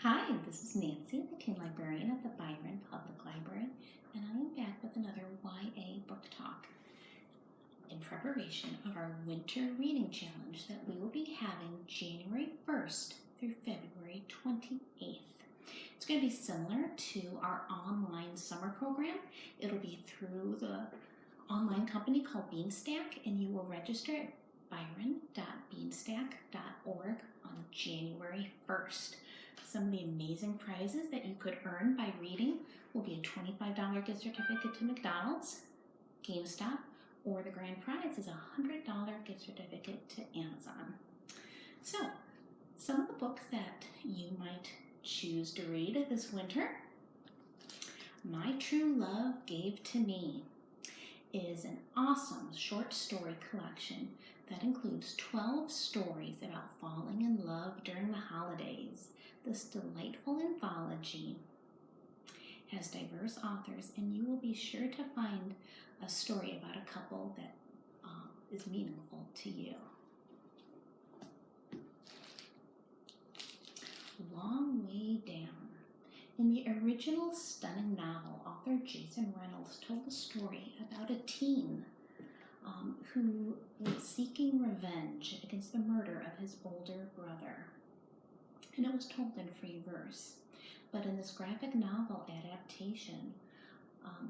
Hi, this is Nancy, the Teen Librarian at the Byron Public Library, and I am back with another YA book talk in preparation of our winter reading challenge that we will be having January 1st through February 28th. It's going to be similar to our online summer program. It'll be through the online company called Beanstack, and you will register at byron.beanstack.org on January 1st. Some of the amazing prizes that you could earn by reading will be a $25 gift certificate to McDonald's, GameStop, or the grand prize is a $100 gift certificate to Amazon. So, some of the books that you might choose to read this winter. My True Love Gave to Me is an awesome short story collection that includes 12 stories about falling in love during the holidays. This delightful anthology has diverse authors, and you will be sure to find a story about a couple that is meaningful to you. Long Way Down. In the original stunning novel, author Jason Reynolds told a story about a teen who was seeking revenge against the murder of his older brother. And it was told in free verse. But in this graphic novel adaptation,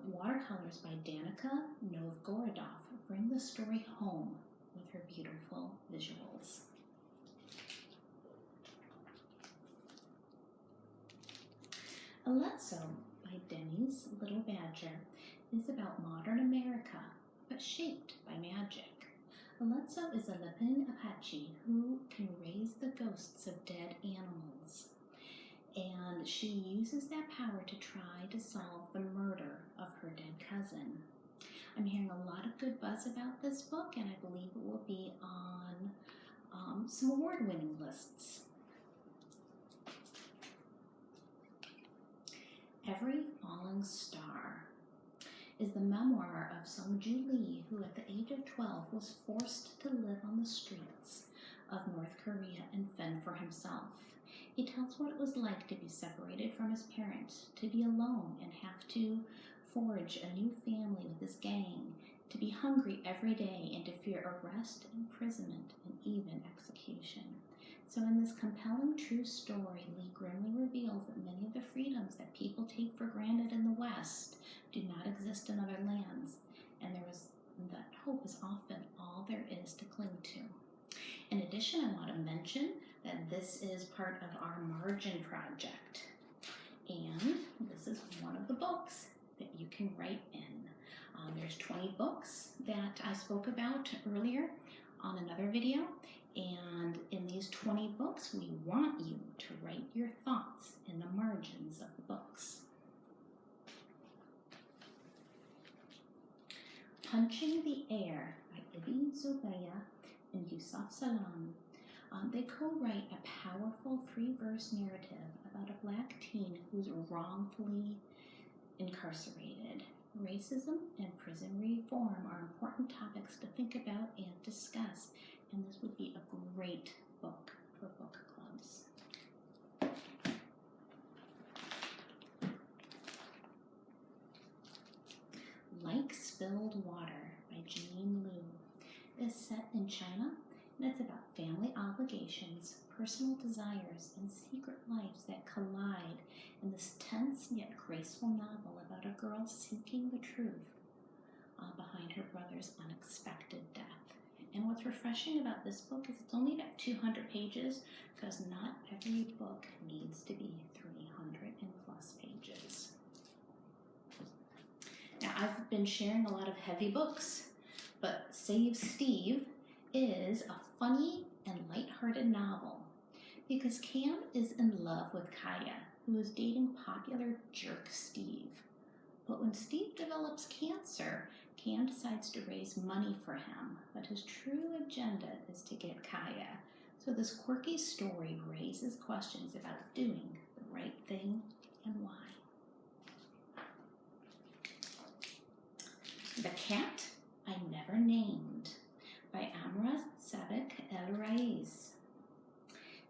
watercolors by Danica Novgorodoff bring the story home with her beautiful visuals. Alexo by Denny's Little Badger is about modern America, but shaped by magic. Alexo is a Lipin Apache who can raise the ghosts of dead animals, and she uses that power to try to solve the murder of her dead cousin. I'm hearing a lot of good buzz about this book, and I believe it will be on some award-winning lists. Every Falling Star is the memoir of Sungju, who at the age of 12 was forced to live on the streets of North Korea and fend for himself. He tells what it was like to be separated from his parents, to be alone and have to forge a new family with his gang, to be hungry every day and to fear arrest, imprisonment, and even execution. So in this compelling true story, Lee grimly reveals that many of the freedoms that people take for granted in the West do not exist in other lands, and that hope is often all there is to cling to. In addition, I want to mention that this is part of our margin project, and this is one of the books that you can write in. There's 20 books that I spoke about earlier on another video, and in these 20 books, we want you to write your thoughts in the margins of the books. Punching the Air by Zoboi and Yusef Salaam. They co-write a powerful free-verse narrative about a black teen who's wrongfully incarcerated. Racism and prison reform are important topics to think about and discuss, and this would be a great book for book clubs. Like Spilled Water by Jeannie is set in China, and it's about family obligations, personal desires, and secret lives that collide in this tense yet graceful novel about a girl seeking the truth behind her brother's unexpected death. And what's refreshing about this book is it's only got 200 pages, because not every book needs to be 300 and plus pages. Now, I've been sharing a lot of heavy books, but Save Steve is a funny and lighthearted novel because Cam is in love with Kaya, who is dating popular jerk Steve. But when Steve develops cancer, Cam decides to raise money for him, but his true agenda is to get Kaya. So this quirky story raises questions about doing the right thing and why. The Cat I Never Named by Amra Sabi-El-Rayess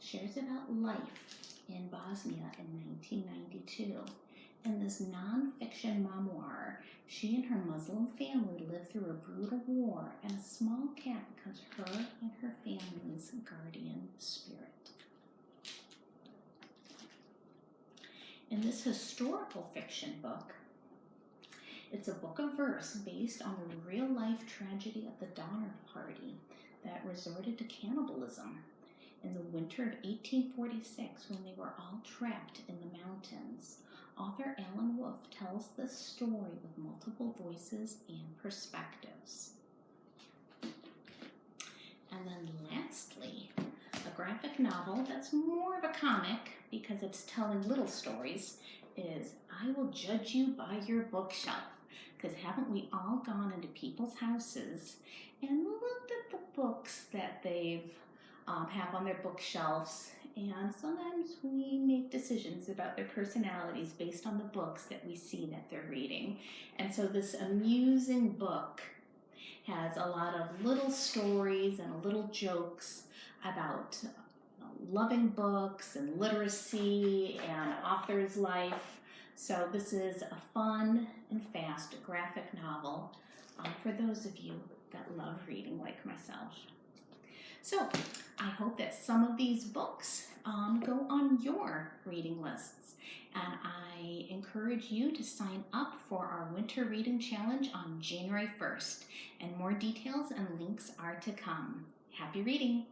shares about life in body Bosnia in 1992. In this non-fiction memoir, she and her Muslim family live through a brutal war, and a small cat becomes her and her family's guardian spirit. In this historical fiction book, it's a book of verse based on the real-life tragedy of the Donner Party that resorted to cannibalism in the winter of 1846 when they were all trapped in the mountains. Author Allan tells this story with multiple voices and perspectives. And then lastly, a graphic novel that's more of a comic because it's telling little stories is I Will Judge You by Your Bookshelf. Because haven't we all gone into people's houses and looked at the books that they've have on their bookshelves, and sometimes we make decisions about their personalities based on the books that we see that they're reading. And so this amusing book has a lot of little stories and little jokes about loving books and literacy and author's life. So this is a fun and fast graphic novel for those of you that love reading like myself. So I hope that some of these books go on your reading lists. And I encourage you to sign up for our Winter Reading Challenge on January 1st. And more details and links are to come. Happy reading!